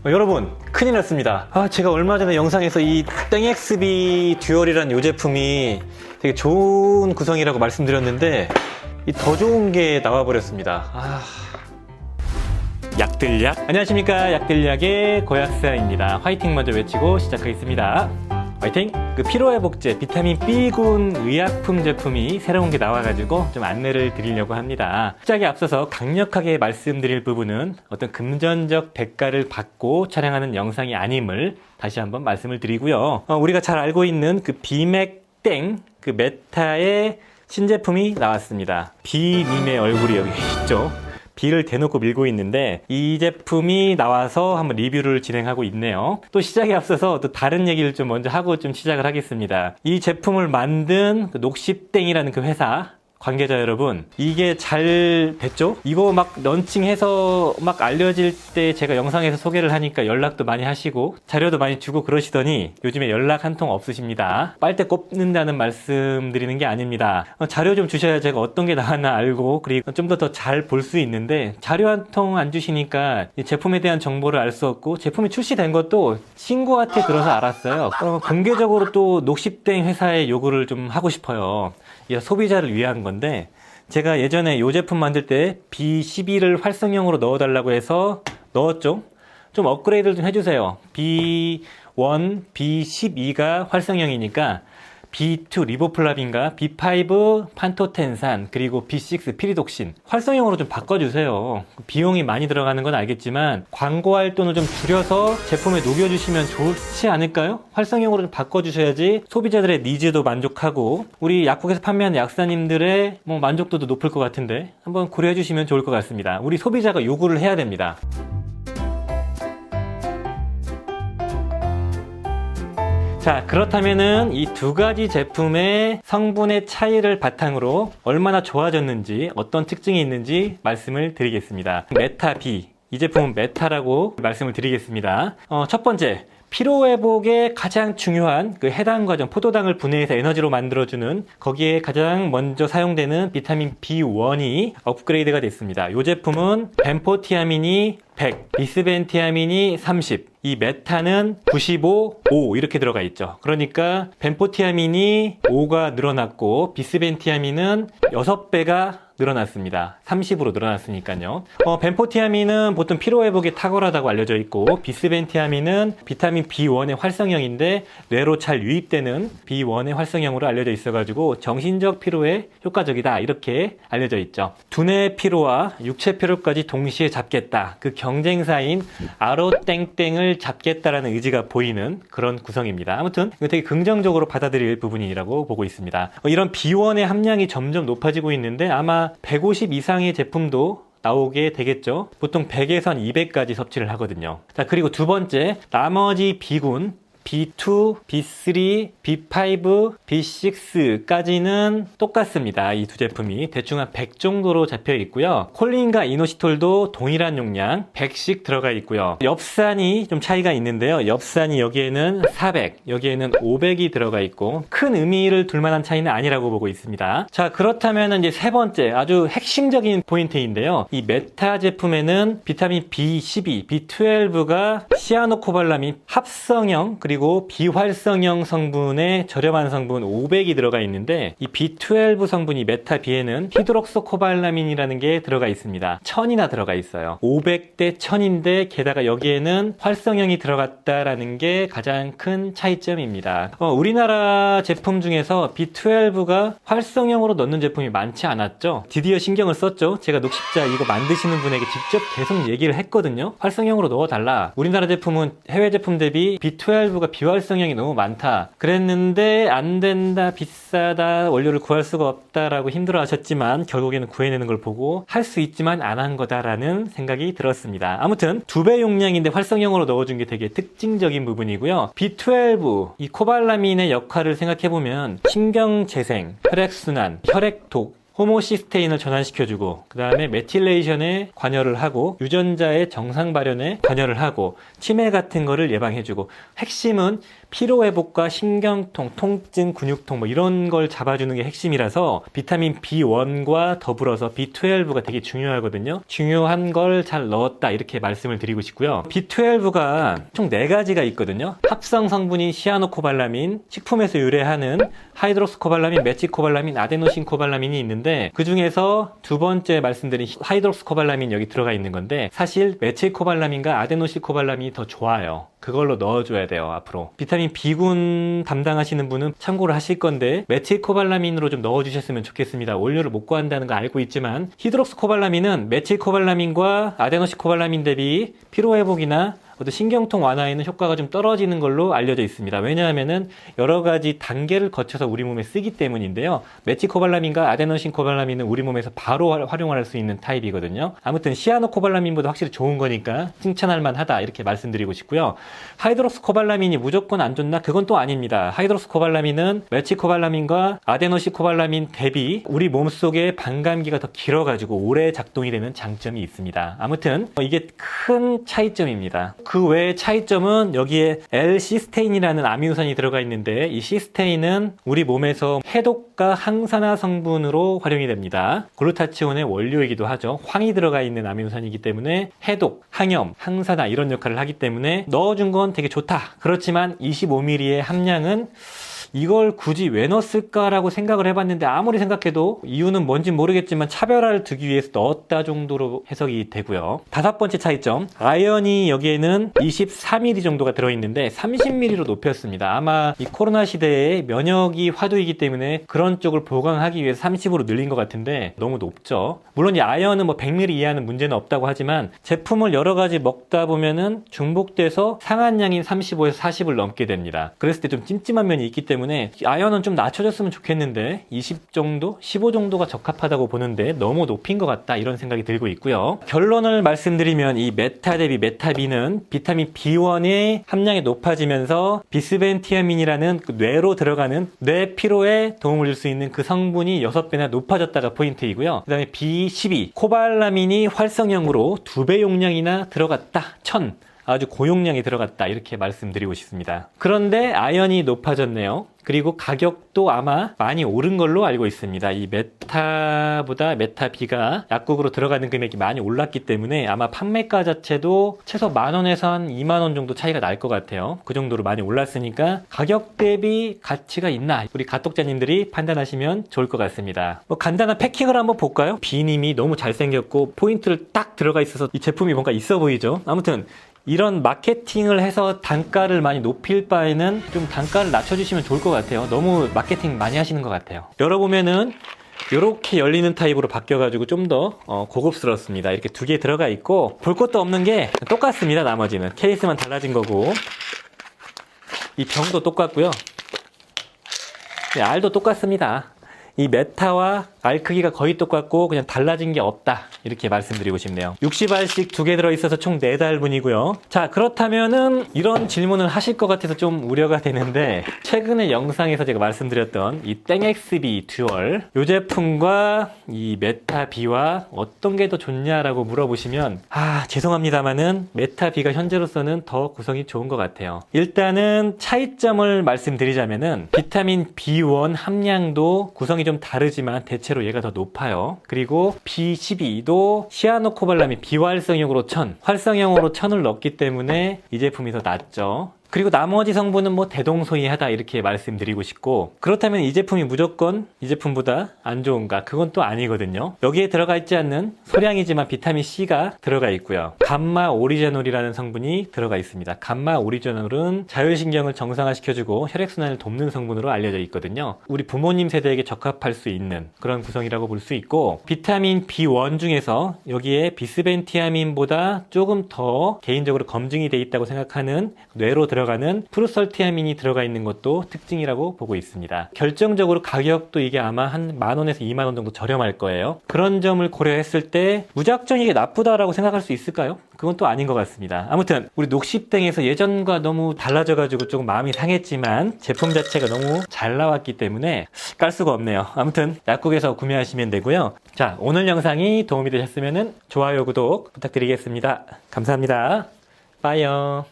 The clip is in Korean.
여러분 큰일 났습니다. 제가 얼마 전에 영상에서 이 땡엑스비 듀얼이라는 이 제품이 되게 좋은 구성이라고 말씀드렸는데 더 좋은 게 나와버렸습니다. 약들약. 안녕하십니까, 약들약의 고약사입니다. 화이팅 먼저 외치고 시작하겠습니다. 화이팅! 피로회복제 비타민 B군 의약품 제품이 새로운 게 나와가지고 좀 안내를 드리려고 합니다. 시작에 앞서서 강력하게 말씀드릴 부분은 어떤 금전적 대가를 받고 촬영하는 영상이 아님을 다시 한번 말씀을 드리고요. 우리가 잘 알고 있는 비맥땡 메타의 신제품이 나왔습니다. 비님의 얼굴이 여기 있죠. B를 대놓고 밀고 있는데 이 제품이 나와서 한번 리뷰를 진행하고 있네요. 또 시작에 앞서서 또 다른 얘기를 좀 먼저 하고 좀 시작을 하겠습니다. 이 제품을 만든 녹십땡이라는 그 회사 관계자 여러분, 이게 잘 됐죠? 이거 막 런칭해서 막 알려질 때 제가 영상에서 소개를 하니까 연락도 많이 하시고 자료도 많이 주고 그러시더니 요즘에 연락 한 통 없으십니다. 빨대 꼽는다는 말씀 드리는 게 아닙니다. 자료 좀 주셔야 제가 어떤 게 나왔나 알고 그리고 좀 더 잘 볼 수 있는데 자료 한 통 안 주시니까 이 제품에 대한 정보를 알 수 없고 제품이 출시된 것도 친구한테 들어서 알았어요. 공개적으로 또 녹십땡 회사에 요구를 좀 하고 싶어요. 소비자를 위한 건데 제가 예전에 이 제품 만들 때 B12를 활성형으로 넣어달라고 해서 넣었죠. 좀 업그레이드를 좀 해주세요. B1, B12가 활성형이니까 B2 리보플라빈과 B5 판토텐산 그리고 B6 피리독신 활성형으로 좀 바꿔주세요. 비용이 많이 들어가는 건 알겠지만 광고할 돈을 좀 줄여서 제품에 녹여주시면 좋지 않을까요? 활성형으로 좀 바꿔주셔야지 소비자들의 니즈도 만족하고 우리 약국에서 판매하는 약사님들의 만족도도 높을 것 같은데 한번 고려해 주시면 좋을 것 같습니다. 우리 소비자가 요구를 해야 됩니다. 자, 그렇다면은 이 두 가지 제품의 성분의 차이를 바탕으로 얼마나 좋아졌는지 어떤 특징이 있는지 말씀을 드리겠습니다. 메타-B, 이 제품은 메타라고 말씀을 드리겠습니다. 첫 번째, 피로회복에 가장 중요한 해당 과정, 포도당을 분해해서 에너지로 만들어주는 거기에 가장 먼저 사용되는 비타민 B1이 업그레이드가 됐습니다. 이 제품은 벤포티아민이 100, 비스벤티아민이 30, 이 메타는 95, 5 이렇게 들어가 있죠. 그러니까 벤포티아민이 5가 늘어났고 비스벤티아민은 6배가 늘어났습니다. 30으로 늘어났으니까요. 벤포티아민은 보통 피로회복에 탁월하다고 알려져 있고 비스벤티아민은 비타민 B1의 활성형인데 뇌로 잘 유입되는 B1의 활성형으로 알려져 있어가지고 정신적 피로에 효과적이다 이렇게 알려져 있죠. 두뇌 피로와 육체 피로까지 동시에 잡겠다. 그 경쟁사인 아로땡땡을 잡겠다라는 의지가 보이는 그런 구성입니다. 아무튼 이거 되게 긍정적으로 받아들일 부분이라고 보고 있습니다. 이런 B1의 함량이 점점 높아지고 있는데 아마 150 이상의 제품도 나오게 되겠죠. 보통 100에선 200까지 섭취를 하거든요. 자, 그리고 두 번째, 나머지 B군 B2, B3, B5, B6까지는 똑같습니다. 이 두 제품이 대충 한 100 정도로 잡혀 있고요. 콜린과 이노시톨도 동일한 용량 100씩 들어가 있고요. 엽산이 좀 차이가 있는데요. 엽산이 여기에는 400, 여기에는 500이 들어가 있고 큰 의미를 둘 만한 차이는 아니라고 보고 있습니다. 자, 그렇다면 이제 세 번째 아주 핵심적인 포인트인데요. 이 메타 제품에는 비타민 B12, B12가 시아노코발라민 합성형 그리고 비활성형 성분의 저렴한 성분 500이 들어가 있는데 이 B12 성분이 메타-B에는 히드록소코발라민이라는 게 들어가 있습니다. 1000이나 들어가 있어요. 500대 1000인데 게다가 여기에는 활성형이 들어갔다라는 게 가장 큰 차이점입니다. 우리나라 제품 중에서 B12가 활성형으로 넣는 제품이 많지 않았죠. 드디어 신경을 썼죠. 제가 녹십자 이거 만드시는 분에게 직접 계속 얘기를 했거든요. 활성형으로 넣어달라. 우리나라 제품은 해외 제품 대비 B12가 비활성형이 너무 많다 그랬는데 안 된다, 비싸다, 원료를 구할 수가 없다라고 힘들어 하셨지만 결국에는 구해내는 걸 보고 할 수 있지만 안 한 거다라는 생각이 들었습니다. 아무튼 2배 용량인데 활성형으로 넣어준 게 되게 특징적인 부분이고요. B12 이 코발라민의 역할을 생각해보면 신경재생, 혈액순환, 혈액독 호모시스테인을 전환시켜주고 그 다음에 메틸레이션에 관여를 하고 유전자의 정상 발현에 관여를 하고 치매 같은 거를 예방해주고 핵심은 피로회복과 신경통, 통증, 근육통 뭐 이런 걸 잡아주는 게 핵심이라서 비타민 B1과 더불어서 B12가 되게 중요하거든요. 중요한 걸 잘 넣었다 이렇게 말씀을 드리고 싶고요. B12가 총 4가지가 있거든요. 합성 성분이 시아노코발라민, 식품에서 유래하는 하이드록스코발라민, 메치코발라민, 아데노신코발라민이 있는데 그 중에서 두 번째 말씀드린 하이드록스코발라민 여기 들어가 있는 건데 사실 메치코발라민과 아데노신코발라민이 더 좋아요. 그걸로 넣어줘야 돼요, 앞으로. 비타민 B군 담당하시는 분은 참고를 하실 건데 메틸코발라민으로 좀 넣어주셨으면 좋겠습니다. 원료를 못 구한다는 거 알고 있지만 히드록스코발라민은 메틸코발라민과 아데노신코발라민 대비 피로회복이나 어떤 신경통 완화에는 효과가 좀 떨어지는 걸로 알려져 있습니다. 왜냐하면은 여러 가지 단계를 거쳐서 우리 몸에 쓰기 때문인데요. 메치코발라민과 아데노신코발라민은 우리 몸에서 바로 활용할 수 있는 타입이거든요. 아무튼 시아노코발라민보다 확실히 좋은 거니까 칭찬할 만하다 이렇게 말씀드리고 싶고요. 하이드록스코발라민이 무조건 안 좋나? 그건 또 아닙니다. 하이드록스코발라민은 메치코발라민과 아데노신코발라민 대비 우리 몸속의 반감기가 더 길어가지고 오래 작동이 되는 장점이 있습니다. 아무튼 이게 큰 차이점입니다. 그 외의 차이점은 여기에 L-시스테인이라는 아미노산이 들어가 있는데 이 시스테인은 우리 몸에서 해독과 항산화 성분으로 활용이 됩니다. 글루타치온의 원료이기도 하죠. 황이 들어가 있는 아미노산이기 때문에 해독, 항염, 항산화 이런 역할을 하기 때문에 넣어준 건 되게 좋다. 그렇지만 25ml의 함량은 이걸 굳이 왜 넣었을까라고 생각을 해봤는데 아무리 생각해도 이유는 뭔지 모르겠지만 차별화를 두기 위해서 넣었다 정도로 해석이 되고요. 5번째 차이점, 아연이 여기에는 23ml 정도가 들어있는데 30ml로 높였습니다. 아마 이 코로나 시대에 면역이 화두이기 때문에 그런 쪽을 보강하기 위해서 30으로 늘린 것 같은데 너무 높죠. 물론 이 아연은 뭐 100ml 이하는 문제는 없다고 하지만 제품을 여러 가지 먹다 보면은 중복돼서 상한량인 35에서 40을 넘게 됩니다. 그랬을 때 좀 찜찜한 면이 있기 때문에 아연은 좀 낮춰줬으면 좋겠는데 20 정도? 15 정도가 적합하다고 보는데 너무 높인 것 같다 이런 생각이 들고 있고요. 결론을 말씀드리면 이 메타 대비 메타비는 비타민 B1의 함량이 높아지면서 비스벤티아민이라는 그 뇌로 들어가는 뇌 피로에 도움을 줄 수 있는 그 성분이 6배나 높아졌다가 포인트이고요. 그 다음에 B12 코발라민이 활성형으로 2배 용량이나 들어갔다. 1000 아주 고용량이 들어갔다 이렇게 말씀드리고 싶습니다. 그런데 아연이 높아졌네요. 그리고 가격도 아마 많이 오른 걸로 알고 있습니다. 이 메타보다 메타비가 약국으로 들어가는 금액이 많이 올랐기 때문에 아마 판매가 자체도 최소 10,000원에서 한 20,000원 정도 차이가 날 것 같아요. 그 정도로 많이 올랐으니까 가격 대비 가치가 있나 우리 가독자님들이 판단하시면 좋을 것 같습니다. 뭐 간단한 패킹을 한번 볼까요? B님이 너무 잘생겼고 포인트를 딱 들어가 있어서 이 제품이 뭔가 있어 보이죠? 아무튼 이런 마케팅을 해서 단가를 많이 높일 바에는 좀 단가를 낮춰주시면 좋을 것 같아요. 너무 마케팅 많이 하시는 것 같아요. 열어보면은 이렇게 열리는 타입으로 바뀌어가지고 좀 더 고급스럽습니다. 이렇게 2개 들어가 있고 볼 것도 없는 게 똑같습니다. 나머지는 케이스만 달라진 거고 이 병도 똑같고요. 네, 알도 똑같습니다. 이 메타와 알 크기가 거의 똑같고 그냥 달라진 게 없다 이렇게 말씀드리고 싶네요. 60알씩 2개 들어있어서 총 4달분이고요. 자, 그렇다면은 이런 질문을 하실 것 같아서 좀 우려가 되는데 최근에 영상에서 제가 말씀드렸던 이 땡XB 듀얼 이 제품과 이 메타비와 어떤 게 더 좋냐라고 물어보시면 죄송합니다만은 메타비가 현재로서는 더 구성이 좋은 것 같아요. 일단은 차이점을 말씀드리자면은 비타민 B1 함량도 구성이 좀 다르지만 대체로 얘가 더 높아요. 그리고 B12도 시아노코발라민 비활성형으로 1000, 활성형으로 1000을 넣기 때문에 이 제품이 더 낫죠. 그리고 나머지 성분은 뭐 대동소이하다 이렇게 말씀드리고 싶고 그렇다면 이 제품이 무조건 이 제품보다 안 좋은가? 그건 또 아니거든요. 여기에 들어가 있지 않는 소량이지만 비타민C가 들어가 있고요. 감마 오리제놀이라는 성분이 들어가 있습니다. 감마 오리제놀은 자율신경을 정상화시켜주고 혈액순환을 돕는 성분으로 알려져 있거든요. 우리 부모님 세대에게 적합할 수 있는 그런 구성이라고 볼 수 있고 비타민 B1 중에서 여기에 비스벤티아민보다 조금 더 개인적으로 검증이 돼 있다고 생각하는 뇌로 들어가는 프루설티아민이 들어가 있는 것도 특징이라고 보고 있습니다. 결정적으로 가격도 이게 아마 한 10,000원에서 20,000원 정도 저렴할 거예요. 그런 점을 고려했을 때 무작정 이게 나쁘다라고 생각할 수 있을까요? 그건 또 아닌 것 같습니다. 아무튼 우리 녹십땡에서 예전과 너무 달라져가지고 조금 마음이 상했지만 제품 자체가 너무 잘 나왔기 때문에 깔 수가 없네요. 아무튼 약국에서 구매하시면 되고요. 자, 오늘 영상이 도움이 되셨으면 좋아요, 구독 부탁드리겠습니다. 감사합니다. 빠이요.